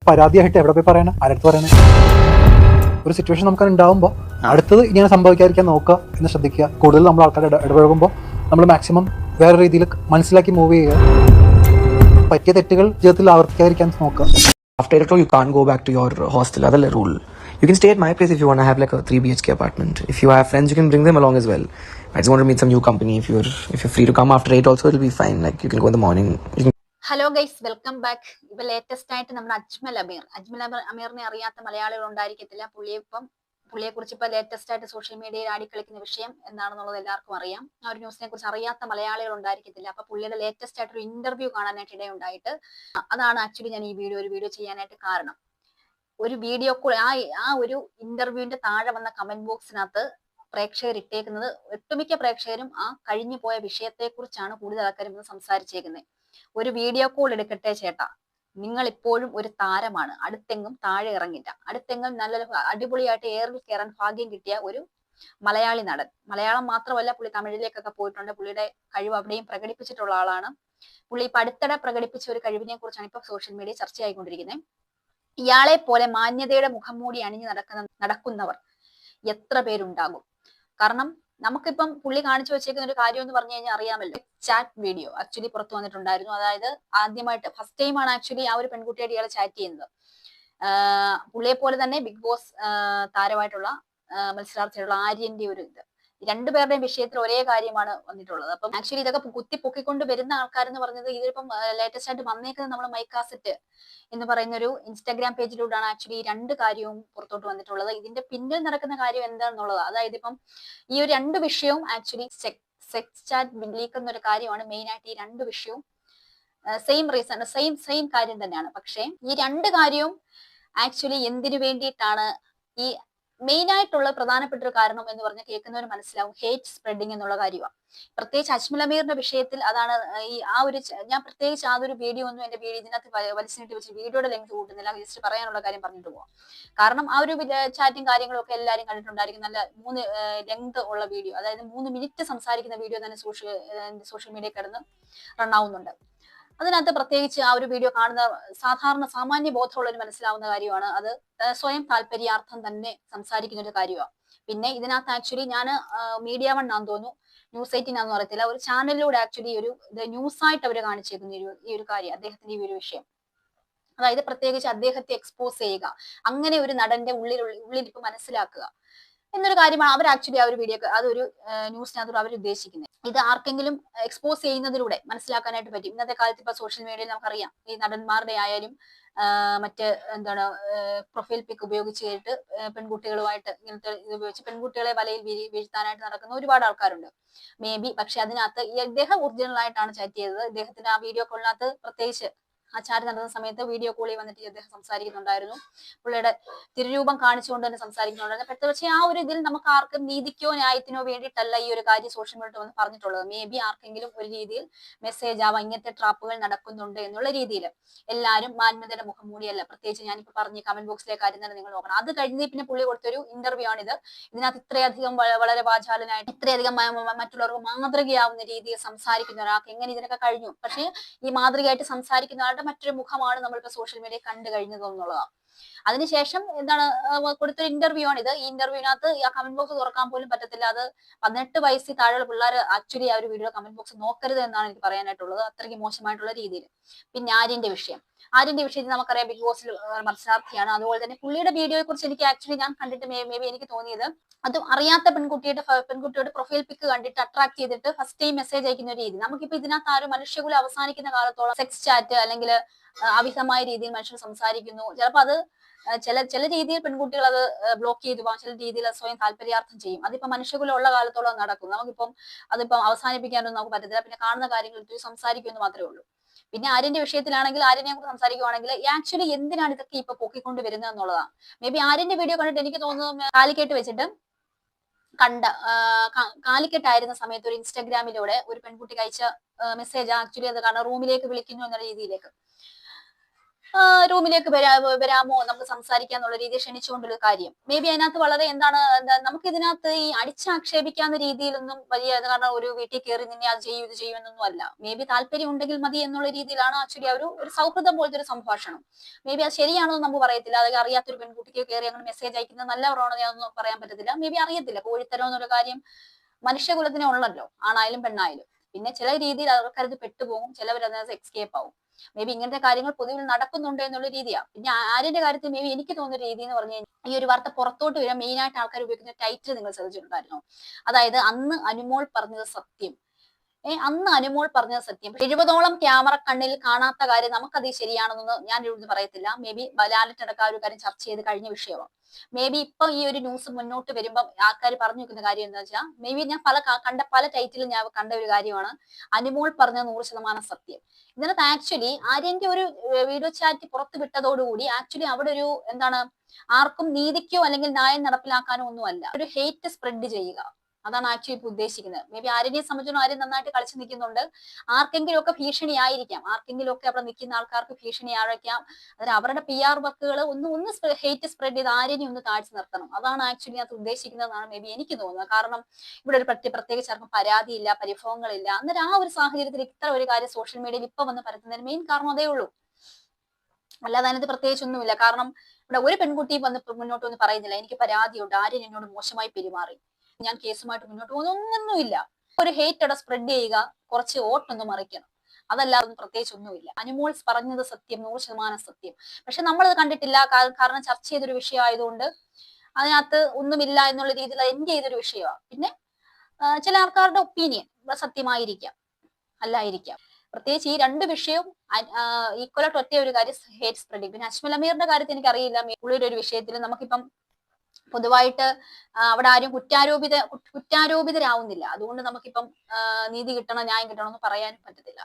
പരാതിയായിട്ട് എവിടെ പോയി പറയണേ, ആരടുത്ത് പറയണേ? ഒരു സിറ്റുവേഷൻ നമുക്ക് ഉണ്ടാവുമ്പോൾ അടുത്തത് ഇങ്ങനെ സംഭവിക്കാതിരിക്കാൻ നോക്കുക എന്ന് ശ്രദ്ധിക്കുക. കൂടുതൽ നമ്മൾ ആൾക്കാരുടെ ഇടപഴകുമ്പോൾ നമ്മൾ മാക്സിമം വേറെ രീതിയിൽ മനസ്സിലാക്കി മൂവ് ചെയ്യുക. പറ്റിയ തെറ്റുകൾ ജീവിതത്തിൽ ആവർത്തിക്കാതിരിക്കാൻ നോക്കുക. After 8 o'clock, you can't go back to your hostel. That's the rule. You can stay at my place if you want to have like a 3 BHK apartment. If you have friends, you can bring them along as well. I just want to meet some new company. If you're free to come after 8 also, it'll be fine. Like you can go in the morning. Hello guys, welcome back. ഇപ്പൊ latest ആയിട്ട് നമ്മുടെ അജ്മൽ അമീറിനെ അറിയാത്ത മലയാളികൾ ഉണ്ടായിരിക്കത്തില്ല. പുള്ളിയെ കുറിച്ച് ഇപ്പൊ latest ആയിട്ട് social മീഡിയയിൽ ആടിക്കളിക്കുന്ന വിഷയം എന്താണെന്നുള്ളത് എല്ലാവർക്കും അറിയാം. ആ ഒരു ന്യൂസിനെ കുറിച്ച് അറിയാത്ത മലയാളികൾ ഉണ്ടായിരിക്കത്തില്ല. അപ്പൊ പുള്ളിയുടെ ലേറ്റസ്റ്റ് ആയിട്ട് ഒരു ഇന്റർവ്യൂ കാണാനായിട്ട് ഇടയുണ്ടായിട്ട് അതാണ് ആക്ച്വലി ഞാൻ ഈ വീഡിയോ ചെയ്യാനായിട്ട് കാരണം. ഒരു വീഡിയോ ആ ഒരു ഇന്റർവ്യൂവിന്റെ താഴെ വന്ന കമന്റ് ബോക്സിനകത്ത് പ്രേക്ഷകർ ഇട്ടേക്കുന്നത്, ഒട്ടുമിക്ക പ്രേക്ഷകരും ആ കഴിഞ്ഞു പോയ വിഷയത്തെ കുറിച്ചാണ് കൂടുതൽ ആൾക്കാരും സംസാരിച്ചേക്കുന്നത്. ഒരു വീഡിയോ കോൾ എടുക്കട്ടെ ചേട്ടാ, നിങ്ങൾ ഇപ്പോഴും ഒരു താരമാണ്, അടുത്തെങ്ങും താഴെ ഇറങ്ങില്ല, അടുത്തെങ്ങും നല്ലൊരു അടിപൊളിയായിട്ട് എയറിൽ കയറാൻ ഭാഗ്യം കിട്ടിയ ഒരു മലയാളി നടൻ. മലയാളം മാത്രമല്ല, പുള്ളി തമിഴിലേക്കൊക്കെ പോയിട്ടുണ്ട്. പുള്ളിയുടെ കഴിവ് അവിടെയും പ്രകടിപ്പിച്ചിട്ടുള്ള ആളാണ്. പുള്ളി ഇപ്പൊ അടുത്തിടെ പ്രകടിപ്പിച്ച ഒരു കഴിവിനെ കുറിച്ചാണ് ഇപ്പൊ സോഷ്യൽ മീഡിയ ചർച്ചയായിക്കൊണ്ടിരിക്കുന്നത്. ഇയാളെ പോലെ മാന്യതയുടെ മുഖംമൂടി അണിഞ്ഞു നടക്കുന്നവർ എത്ര പേരുണ്ടാകും? കാരണം നമുക്കിപ്പം പുള്ളി കാണിച്ചു വെച്ചേക്കുന്ന ഒരു കാര്യം എന്ന് പറഞ്ഞു കഴിഞ്ഞാൽ അറിയാമല്ലോ, ചാറ്റ് വീഡിയോ ആക്ച്വലി പുറത്തു വന്നിട്ടുണ്ടായിരുന്നു. അതായത് ആദ്യമായിട്ട് ഫസ്റ്റ് ടൈമാണ് ആക്ച്വലി ആ ഒരു പെൺകുട്ടിയായിട്ട് ഇയാളെ ചാറ്റ് ചെയ്യുന്നത്. പുള്ളിയെ പോലെ തന്നെ ബിഗ് ബോസ് താരമായിട്ടുള്ള മത്സരാർത്ഥിയുള്ള ആര്യന്റെ ഒരു രണ്ടുപേരുടെയും വിഷയത്തിൽ ഒരേ കാര്യമാണ് വന്നിട്ടുള്ളത്. അപ്പം ആക്ച്വലി ഇതൊക്കെ പൊക്കിക്കൊണ്ട് വരുന്ന ആൾക്കാരെന്ന് പറഞ്ഞത്, ഇതിപ്പം ലേറ്റസ്റ്റ് ആയിട്ട് വന്നേക്കുന്നത് നമ്മൾ മൈക്കാസെറ്റ് എന്ന് പറയുന്ന ഒരു ഇൻസ്റ്റാഗ്രാം പേജിലൂടെയാണ് ആക്ച്വലി ഈ രണ്ട് കാര്യവും പുറത്തോട്ട് വന്നിട്ടുള്ളത്. ഇതിന്റെ പിന്നിൽ നടക്കുന്ന കാര്യം എന്താണെന്നുള്ളത്, അതായത് ഇപ്പം ഈ ഒരു രണ്ട് വിഷയവും ആക്ച്വലി സെക്സ് ചാറ്റ് ലീക്ക് എന്നൊരു കാര്യമാണ് മെയിൻ ആയിട്ട്. ഈ രണ്ട് വിഷയവും സെയിം റീസൺ, സെയിം കാര്യം തന്നെയാണ്. പക്ഷേ ഈ രണ്ട് കാര്യവും ആക്ച്വലി എന്തിനു വേണ്ടിയിട്ടാണ്, ഈ മെയിൻ ആയിട്ടുള്ള പ്രധാനപ്പെട്ട ഒരു കാരണം എന്ന് പറഞ്ഞാൽ കേൾക്കുന്നവർ മനസ്സിലാവും, ഹേറ്റ് സ്പ്രെഡിങ് എന്നുള്ള കാര്യമാണ്. പ്രത്യേകിച്ച് അജ്മൽ അമീറിന്റെ വിഷയത്തിൽ അതാണ്. ഞാൻ പ്രത്യേകിച്ച് ആ ഒരു വീഡിയോ ഒന്നും എന്റെ ഇതിനകത്ത് വലിച്ചിട്ട് വെച്ച് വീഡിയോയുടെ ലെങ്ത് കൂട്ടുന്നില്ല, ജസ്റ്റ് പറയാനുള്ള കാര്യം പറഞ്ഞിട്ട് പോവാം. കാരണം ആ ഒരു ചാറ്റും കാര്യങ്ങളും ഒക്കെ എല്ലാവരും കണ്ടിട്ടുണ്ടായിരിക്കും. നല്ല 3 ലെങ്ത് ഉള്ള വീഡിയോ, അതായത് 3 മിനിറ്റ് സംസാരിക്കുന്ന വീഡിയോ തന്നെ സോഷ്യൽ മീഡിയ കിടന്ന് റൺ ആവുന്നുണ്ട്. അതിനകത്ത് പ്രത്യേകിച്ച് ആ ഒരു വീഡിയോ കാണുന്ന സാമാന്യ ബോധമുള്ളവർ മനസ്സിലാവുന്ന കാര്യമാണ്, അത് സ്വയം താല്പര്യാർത്ഥം തന്നെ സംസാരിക്കുന്ന ഒരു കാര്യമാണ്. പിന്നെ ഇതിനകത്ത് ആക്ച്വലി ഞാൻ മീഡിയ 1 ആണെന്ന് തോന്നുന്നു, ന്യൂസ് 18 ആണെന്ന് അറിയത്തില്ല, ഒരു ചാനലിലൂടെ ആക്ച്വലി ഒരു ന്യൂസ് ആയിട്ട് അവർ കാണിച്ചേക്കുന്ന ഈ ഒരു കാര്യം, അദ്ദേഹത്തിന്റെ ഈ ഒരു വിഷയം. അതായത് പ്രത്യേകിച്ച് അദ്ദേഹത്തെ എക്സ്പോസ് ചെയ്യുക, അങ്ങനെ ഒരു നടന്റെ ഉള്ളിലിപ്പ് മനസ്സിലാക്കുക എന്നൊരു കാര്യമാണ് അവർ ആക്ച്വലി ആ ഒരു വീഡിയോ, അതൊരു ന്യൂസിനകത്തോട് അവർ ഉദ്ദേശിക്കുന്നത്. ഇത് ആർക്കെങ്കിലും എക്സ്പോസ് ചെയ്യുന്നതിലൂടെ മനസ്സിലാക്കാനായിട്ട് പറ്റും. ഇന്നത്തെ കാലത്ത് ഇപ്പൊ സോഷ്യൽ മീഡിയയിൽ നമുക്കറിയാം, ഈ നടന്മാരുടെ ആയാലും മറ്റ് പ്രൊഫൈൽ പിക്ക് ഉപയോഗിച്ച് കഴിഞ്ഞിട്ട് പെൺകുട്ടികളുമായിട്ട് ഇങ്ങനത്തെ ഇത് ഉപയോഗിച്ച് പെൺകുട്ടികളെ വലയിൽ വീഴ്ത്താനായിട്ട് നടക്കുന്ന ഒരുപാട് ആൾക്കാരുണ്ട്. മേ ബി പക്ഷെ അതിനകത്ത് ഇദ്ദേഹം ഒറിജിനൽ ആയിട്ടാണ് ചാറ്റ് ചെയ്തത്. ഇദ്ദേഹത്തിന്റെ ആ വീഡിയോ കോളിനകത്ത് പ്രത്യേകിച്ച് ആ ചാറ്റ് നടന്ന സമയത്ത് വീഡിയോ കോളിൽ വന്നിട്ട് അദ്ദേഹം സംസാരിക്കുന്നുണ്ടായിരുന്നു. പുള്ളിയുടെ തിരുരൂപം കാണിച്ചുകൊണ്ട് തന്നെ സംസാരിക്കുന്നുണ്ടായിരുന്നു. പക്ഷേ ആ ഒരു ഇതിൽ നമുക്ക് ആർക്കും നീതിക്കോ ന്യായത്തിനോ വേണ്ടിയിട്ടല്ല ഈ ഒരു കാര്യം സോഷ്യൽ മീഡിയ വന്ന് പറഞ്ഞിട്ടുള്ളത്. മേ ബി ആർക്കെങ്കിലും ഒരു രീതിയിൽ മെസ്സേജ് ആവാം, ഇങ്ങനത്തെ ട്രാപ്പുകൾ നടക്കുന്നുണ്ട് എന്നുള്ള രീതിയിൽ. എല്ലാവരും മാന്യതയുടെ മുഖം മൂടിയല്ല. പ്രത്യേകിച്ച് ഞാനിപ്പോ പറഞ്ഞ കമന്റ് ബോക്സിലെ കാര്യം തന്നെ നിങ്ങൾ നോക്കണം. അത് കഴിഞ്ഞ് പിന്നെ പുള്ളി കൊടുത്തൊരു ഇന്റർവ്യൂ ആണിത്. ഇതിനകത്ത് ഇത്രയധികം വളരെ വാചാലനായിട്ട്, ഇത്രയധികം മറ്റുള്ളവർക്ക് മാതൃകയാവുന്ന രീതിയിൽ സംസാരിക്കുന്ന ഒരാൾക്ക് എങ്ങനെ ഇതിനൊക്കെ കഴിഞ്ഞു? പക്ഷേ ഈ മാതൃകയായിട്ട് സംസാരിക്കുന്ന ആളുടെ മറ്റൊരു മുഖമാണ് നമ്മളിപ്പോ സോഷ്യൽ മീഡിയ കണ്ടു കഴിഞ്ഞത് എന്നുള്ളതാണ്. അതിനുശേഷം എന്താണ് കൊടുത്തൊരു ഇന്റർവ്യൂ ആണ് ഇത്. ഈ ഇന്റർവ്യൂവിനകത്ത് ആ കമന്റ് ബോക്സ് തുറക്കാൻ പോലും പറ്റത്തില്ല. അത് 18 വയസ്സിൽ താഴെയുള്ള പിള്ളേർ ആക്ച്വലി ആ ഒരു വീഡിയോ കമന്റ് ബോക്സ് നോക്കരുത് എന്നാണ് എനിക്ക് പറയാനായിട്ടുള്ളത്, അത്രയ്ക്ക് മോശമായിട്ടുള്ള രീതിയിൽ. പിന്നെ ആര്യന്റെ വിഷയത്തിൽ നമുക്കറിയാം, ബിഗ് ബോസിൽ മത്സരാർത്ഥിയാണ്. അതുപോലെ തന്നെ പുള്ളിയുടെ വീഡിയോയെ കുറിച്ച് എനിക്ക് ആക്ച്വലി ഞാൻ കണ്ടിട്ട് മേ ബി എനിക്ക് തോന്നിയത്, അതും അറിയാത്ത പെൺകുട്ടിയുടെ പ്രൊഫൈൽ പിക്ക് കണ്ടിട്ട് അട്രാക്ട് ചെയ്തിട്ട് ഫസ്റ്റ് ടൈം മെസ്സേജ് അയക്കുന്ന രീതി. നമുക്കിപ്പോ ഇതിനകത്ത് ആ ഒരു മനുഷ്യകുലം അവസാനിക്കുന്ന കാലത്തോളം സെക്സ് ചാറ്റ് അല്ലെങ്കിൽ അവിഹിതമായ രീതിയിൽ മനുഷ്യർ സംസാരിക്കുന്നു. ചിലപ്പോൾ അത് ചില രീതിയിൽ പെൺകുട്ടികൾ അത് ബ്ലോക്ക് ചെയ്തു പോകാം, ചില രീതിയിൽ സ്വയം താല്പര്യാർത്ഥം ചെയ്യും. അതിപ്പോ മനുഷ്യകുലം ഉള്ള കാലത്തോളം നടക്കും. അതിപ്പം അവസാനിപ്പിക്കാനൊന്നും നമുക്ക് പറ്റത്തില്ല. പിന്നെ കാണുന്ന കാര്യങ്ങൾ സംസാരിക്കുമെന്ന് മാത്രമേ ഉള്ളൂ. പിന്നെ ആര്യന്റെ വിഷയത്തിലാണെങ്കിൽ, ആര്യനെ കുറിച്ച് സംസാരിക്കുവാണെങ്കിൽ ആക്ച്വലി എന്തിനാണ് ഇതൊക്കെ ഇപ്പൊ പൊക്കിക്കൊണ്ട് വരുന്നത് എന്നുള്ളതാണ്. മേ ബി ആര്യന്റെ വീഡിയോ കണ്ടിട്ട് എനിക്ക് തോന്നുന്നു, കാലിക്കേട്ട് വെച്ചിട്ട് കാലിക്കറ്റായിരുന്ന സമയത്ത് ഒരു ഇൻസ്റ്റാഗ്രാമിലൂടെ ഒരു പെൺകുട്ടിക്ക് അയച്ച മെസ്സേജ് ആക്ച്വലി അത് കാരണം റൂമിലേക്ക് വിളിക്കുന്നു എന്ന രീതിയിലേക്ക്. റൂമിലേക്ക് വരാമോ നമുക്ക് സംസാരിക്കാം എന്നുള്ള രീതിയിൽ ക്ഷണിച്ചുകൊണ്ടൊരു കാര്യം. മേ ബി അതിനകത്ത് വളരെ നമുക്ക് ഇതിനകത്ത് ഈ അടിച്ചാക്ഷേപിക്കാവുന്ന രീതിയിലൊന്നും വലിയ, കാരണം ഒരു വീട്ടിൽ കയറി നിന്നെ അത് ചെയ്യും ഇത് ചെയ്യുമെന്നൊന്നും അല്ല. മേ ബി താല്പര്യം ഉണ്ടെങ്കിൽ മതി എന്നുള്ള രീതിയിലാണ് ആക്ച്വലി ആ ഒരു സൗഹൃദം പോലത്തെ ഒരു സംഭാഷണം. മേ ബി അത് ശരിയാണോ എന്ന് നമുക്ക് പറയത്തില്ല. അതായത് അറിയാത്തൊരു പെൺകുട്ടിക്ക് കയറി അങ്ങനെ മെസ്സേജ് അയക്കുന്നത് നല്ല പ്രവണതയാണെന്ന് പറയാൻ പറ്റത്തില്ല. മേ ബി അറിയത്തില്ല. കോഴിത്തരം എന്നുള്ള കാര്യം മനുഷ്യകുലത്തിനെ ഉള്ളല്ലോ, ആണായാലും പെണ്ണായാലും. പിന്നെ ചില രീതിയിൽ അവർക്കത് പെട്ടുപോകും, ചിലവർ അതിനകത്ത് എസ്കേപ്പ് ആവും. മേ ബി ഇങ്ങനത്തെ കാര്യങ്ങൾ പൊതുവിൽ നടക്കുന്നുണ്ട് എന്നുള്ള രീതിയാണ്. പിന്നെ ആര്യന്റെ കാര്യത്തിൽ മേ ബി എനിക്ക് തോന്നുന്ന രീതി എന്ന് പറഞ്ഞു കഴിഞ്ഞാൽ, ഈ ഒരു വാർത്ത പുറത്തോട്ട് വരാൻ മെയിൻ ആയിട്ട് ആൾക്കാർ ഉപയോഗിക്കുന്ന ടൈറ്റിൽ നിങ്ങൾ ശ്രദ്ധിച്ചിട്ടുണ്ടായിരുന്നു. അതായത് അന്ന് അനുമോൾ പറഞ്ഞത് സത്യം. അന്ന് അനുമോൾ പറഞ്ഞത് സത്യം. 70ഓളം ക്യാമറ കണ്ണിൽ കാണാത്ത കാര്യം നമുക്കത് ശരിയാണെന്നൊന്നും ഞാൻ ഇവിടുന്ന് പറയത്തില്ല. മേ ബി ലാലിട്ടടക്കം ആ ഒരു കാര്യം ചർച്ച ചെയ്ത് കഴിഞ്ഞ വിഷയമാണ്. മേ ബി ഇപ്പൊ ഈ ഒരു ന്യൂസ് മുന്നോട്ട് വരുമ്പോൾ ആൾക്കാർ പറഞ്ഞു വെക്കുന്ന കാര്യം എന്താ വെച്ചാൽ, മേ ബി ഞാൻ കണ്ട പല ടൈറ്റിലും ഞാൻ കണ്ട ഒരു കാര്യമാണ് അനുമോൾ പറഞ്ഞ 100% സത്യം. ഇതിനകത്ത് ആക്ച്വലി ആര്യന്റെ ഒരു വീഡിയോ ചാറ്റ് പുറത്തു വിട്ടതോടുകൂടി ആക്ച്വലി അവിടെ ഒരു ആർക്കും നീതിക്കോ അല്ലെങ്കിൽ ന്യായം നടപ്പിലാക്കാനോ ഒന്നുമല്ല, ഒരു ഹേറ്റ് സ്പ്രെഡ് ചെയ്യുക. അതാണ് ആക്ച്വലി ഇപ്പൊ ഉദ്ദേശിക്കുന്നത്. മേ ബി ആര്യനെ സംബന്ധിച്ചും ആര്യം നന്നായിട്ട് കളിച്ചു നിൽക്കുന്നുണ്ട്. ആർക്കെങ്കിലും ഒക്കെ ഭീഷണിയായിരിക്കാം, ആർക്കെങ്കിലും ഒക്കെ അവിടെ നിൽക്കുന്ന ആൾക്കാർക്ക് ഭീഷണിയായിരിക്കാം. അതിന് അവരുടെ PR വർക്കുകൾ ഒന്ന് ഹേറ്റ് സ്പ്രെഡ് ചെയ്ത് ആര്യനെ ഒന്ന് താഴ്ത്തി നിർത്തണം. അതാണ് ആക്ച്വലി അത് ഉദ്ദേശിക്കുന്നതെന്നാണ് മേ ബി എനിക്ക് തോന്നുന്നത്. കാരണം ഇവിടെ ഒരു പ്രത്യേകിച്ച് ആർക്കും പരാതിയില്ല, പരിഭവങ്ങളില്ല. അന്നേരം ആ ഒരു സാഹചര്യത്തിൽ ഇത്ര ഒരു കാര്യം സോഷ്യൽ മീഡിയയിൽ ഇപ്പൊ വന്ന് പരത്തുന്നതിന് മെയിൻ കാരണം അതേ ഉള്ളൂ. അല്ലാതെ അതിനകത്ത് പ്രത്യേകിച്ചൊന്നുമില്ല. കാരണം ഇവിടെ ഒരു പെൺകുട്ടി മുന്നോട്ട് വന്ന് പറയുന്നില്ല എനിക്ക് പരാതിയുണ്ട്, ആര്യൻ എന്നോട് മോശമായി പെരുമാറി, ഞാൻ കേസുമായിട്ട് മുന്നോട്ട് പോകുന്നൊന്നുമില്ല. ഒരു ഹേറ്റ് അവിടെ സ്പ്രെഡ് ചെയ്യുക, കുറച്ച് വോട്ടൊന്ന് മറിക്കണം, അതല്ലാതെ പ്രത്യേകിച്ച് ഒന്നുമില്ല. അനുമോൾസ് പറഞ്ഞത് സത്യം, 100% സത്യം. പക്ഷെ നമ്മളത് കണ്ടിട്ടില്ല. കാരണം ചർച്ച ചെയ്തൊരു വിഷയമായതുകൊണ്ട് അതിനകത്ത് ഒന്നുമില്ല എന്നുള്ള രീതിയിൽ എൻഡ് ചെയ്തൊരു വിഷയമാണ്. പിന്നെ ചില ആൾക്കാരുടെ ഒപ്പീനിയൻ സത്യമായിരിക്കാം, അല്ലായിരിക്കാം. പ്രത്യേകിച്ച് ഈ രണ്ട് വിഷയവും ഈക്വലായിട്ട് ഒറ്റ ഒരു കാര്യം ഹേറ്റ് സ്പ്രെഡിങ്. പിന്നെ അജ്മൽ അമീറിന്റെ കാര്യത്തിൽ എനിക്കറിയില്ല. ഒരു വിഷയത്തിൽ നമുക്കിപ്പം പൊതുവായിട്ട് അവിടെ ആരും കുറ്റാരോപിതരാവുന്നില്ല. അതുകൊണ്ട് നമുക്കിപ്പം നീതി കിട്ടണം, ന്യായം കിട്ടണം എന്ന് പറയാൻ പറ്റത്തില്ല.